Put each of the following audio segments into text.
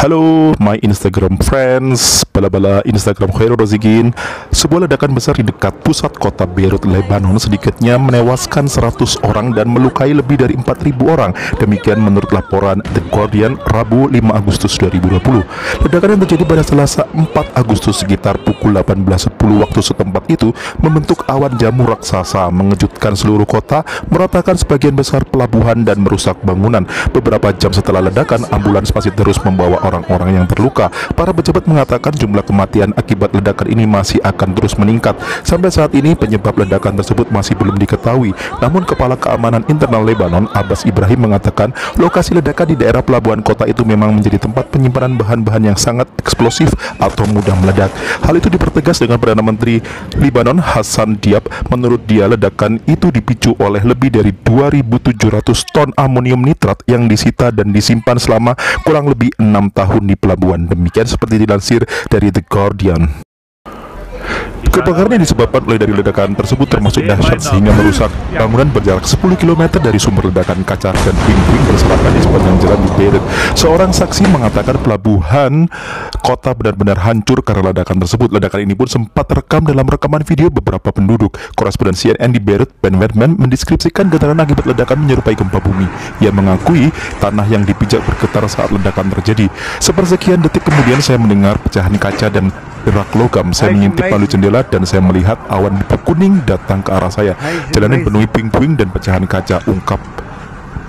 Halo, my Instagram friends, bala-bala Instagram Khairul Razikin. Sebuah ledakan besar di dekat pusat kota Beirut, Lebanon sedikitnya menewaskan 100 orang dan melukai lebih dari 4.000 orang. Demikian menurut laporan The Guardian Rabu 5 Agustus 2020. Ledakan yang terjadi pada Selasa 4 Agustus sekitar pukul 18.10 waktu setempat itu membentuk awan jamu raksasa, mengejutkan seluruh kota, meratakan sebagian besar pelabuhan dan merusak bangunan. Beberapa jam setelah ledakan, ambulans masih terus membawa orang-orang yang terluka. Para pejabat mengatakan jumlah kematian akibat ledakan ini masih akan terus meningkat. Sampai saat ini penyebab ledakan tersebut masih belum diketahui. Namun Kepala Keamanan Internal Lebanon, Abbas Ibrahim, mengatakan lokasi ledakan di daerah pelabuhan kota itu memang menjadi tempat penyimpanan bahan-bahan yang sangat eksplosif atau mudah meledak. Hal itu dipertegas dengan Perdana Menteri Lebanon Hassan Diab. Menurut dia, ledakan itu dipicu oleh lebih dari 2.700 ton amonium nitrat yang disita dan disimpan selama kurang lebih 6 tahun di pelabuhan. Demikian seperti dilansir dari The Guardian. Kebakaran yang disebabkan oleh dari ledakan tersebut termasuk dahsyat sehingga merusak bangunan berjarak 10 km dari sumber ledakan. Kaca dan puing-puing berserakan di sepanjang jalan di Beirut. Seorang saksi mengatakan pelabuhan kota benar-benar hancur karena ledakan tersebut. Ledakan ini pun sempat terekam dalam rekaman video beberapa penduduk. Koresponden CNN di Beirut, Ben Wedman, mendeskripsikan getaran akibat ledakan menyerupai gempa bumi. Ia mengakui tanah yang dipijak bergetar saat ledakan terjadi. Sepersekian detik kemudian saya mendengar pecahan kaca dan gerak logam. Saya mengintip melalui jendela dan saya melihat awan berkuning datang ke arah saya. Jalanan penuhi puing-puing dan pecahan kaca, ungkap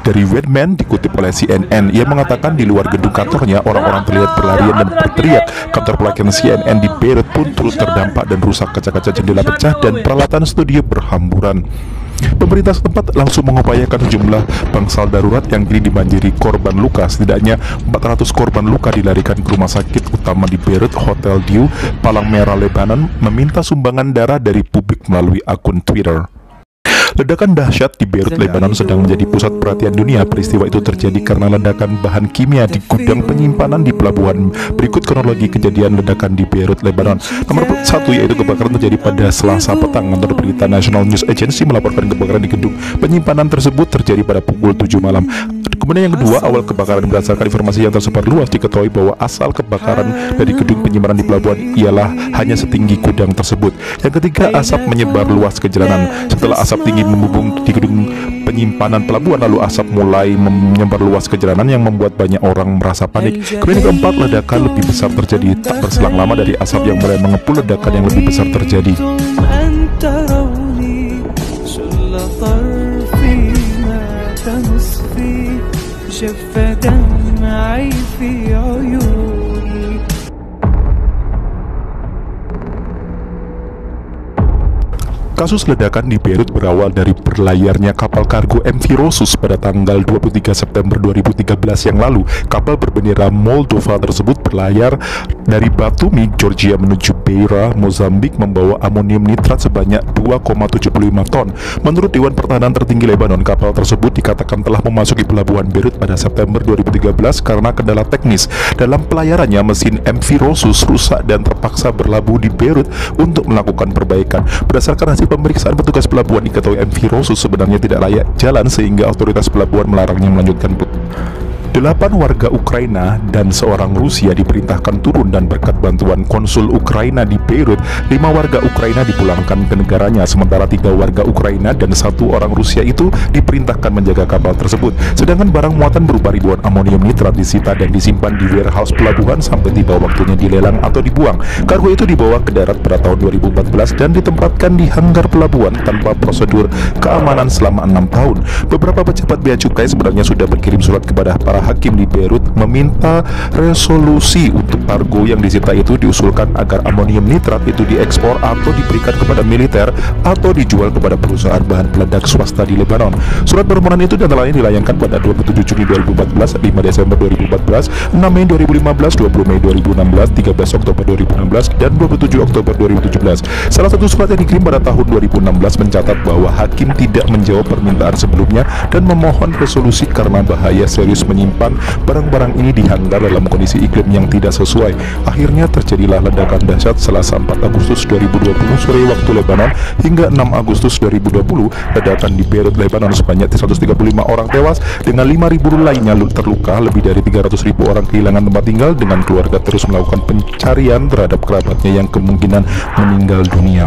dari Wedman dikutip oleh CNN. Ia mengatakan di luar gedung kantornya orang-orang terlihat berlarian dan berteriak. Kantor pelayanan CNN di Beirut pun turut terdampak dan rusak, kaca-kaca jendela pecah dan peralatan studio berhamburan. Pemerintah setempat langsung mengupayakan sejumlah bangsal darurat yang kini dibanjiri korban luka. Setidaknya 400 korban luka dilarikan ke rumah sakit utama di Beirut. Hotel Dieu, Palang Merah Lebanon, meminta sumbangan darah dari publik melalui akun Twitter. Ledakan dahsyat di Beirut, Lebanon sedang menjadi pusat perhatian dunia. Peristiwa itu terjadi karena ledakan bahan kimia di gudang penyimpanan di pelabuhan. Berikut kronologi kejadian ledakan di Beirut, Lebanon. Nomor 1 yaitu kebakaran terjadi pada Selasa petang. Kantor berita National News Agency melaporkan kebakaran di gedung penyimpanan tersebut terjadi pada pukul 7 malam. Kemudian yang kedua, awal kebakaran berdasarkan informasi yang tersebar luas diketahui bahwa asal kebakaran dari gedung penyimpanan di pelabuhan ialah hanya setinggi gudang tersebut. Yang ketiga, asap menyebar luas ke jalanan. Setelah asap tinggi membumbung di gedung penyimpanan pelabuhan, lalu asap mulai menyebar luas ke jalanan yang membuat banyak orang merasa panik. Kemudian yang keempat, ledakan lebih besar terjadi. Tak berselang lama dari asap yang mulai mengepul, ledakan yang lebih besar terjadi. Kasus ledakan di Beirut berawal dari berlayarnya kapal kargo MV Rosus pada tanggal 23 September 2013 yang lalu. Kapal berbendera Moldova tersebut berlayar dari Batumi, Georgia menuju Beira, Mozambik, membawa amonium nitrat sebanyak 2,75 ton. Menurut Dewan Pertahanan Tertinggi Lebanon, kapal tersebut dikatakan telah memasuki pelabuhan Beirut pada September 2013 karena kendala teknis. Dalam pelayarannya, mesin MV Rosus rusak dan terpaksa berlabuh di Beirut untuk melakukan perbaikan. Berdasarkan hasil pemeriksaan petugas pelabuhan, diketahui MV Rosus sebenarnya tidak layak jalan sehingga otoritas pelabuhan melarangnya melanjutkan. 8 warga Ukraina dan seorang Rusia diperintahkan turun dan berkat bantuan konsul Ukraina di Beirut, 5 warga Ukraina dipulangkan ke negaranya, sementara 3 warga Ukraina dan 1 orang Rusia itu diperintahkan menjaga kapal tersebut. Sedangkan barang muatan berupa ribuan amonium nitrat disita dan disimpan di warehouse pelabuhan sampai tiba waktunya dilelang atau dibuang. Kargo itu dibawa ke darat pada tahun 2014 dan ditempatkan di hanggar pelabuhan tanpa prosedur keamanan selama 6 tahun. Beberapa pejabat bea cukai sebenarnya sudah berkirim surat kepada para hakim di Beirut meminta resolusi untuk kargo yang disita itu. Diusulkan agar amonium nitrat itu diekspor atau diberikan kepada militer atau dijual kepada perusahaan bahan peledak swasta di Lebanon. Surat permohonan itu antara lain dilayangkan pada 27 Juni 2014, 5 Desember 2014, 6 Mei 2015, 20 Mei 2016, 13 Oktober 2016, dan 27 Oktober 2017. Salah satu surat yang dikirim pada tahun 2016 mencatat bahwa hakim tidak menjawab permintaan sebelumnya dan memohon resolusi karena bahaya serius menyimpan menyimpan barang-barang ini di hanggar dalam kondisi iklim yang tidak sesuai. Akhirnya terjadilah ledakan dahsyat Selasa 4 Agustus 2020 sore waktu Lebanon hingga 6 Agustus 2020. Ledakan di Beirut, Lebanon sebanyak 135 orang tewas dengan 5.000 lainnya terluka. Lebih dari 300.000 orang kehilangan tempat tinggal, dengan keluarga terus melakukan pencarian terhadap kerabatnya yang kemungkinan meninggal dunia.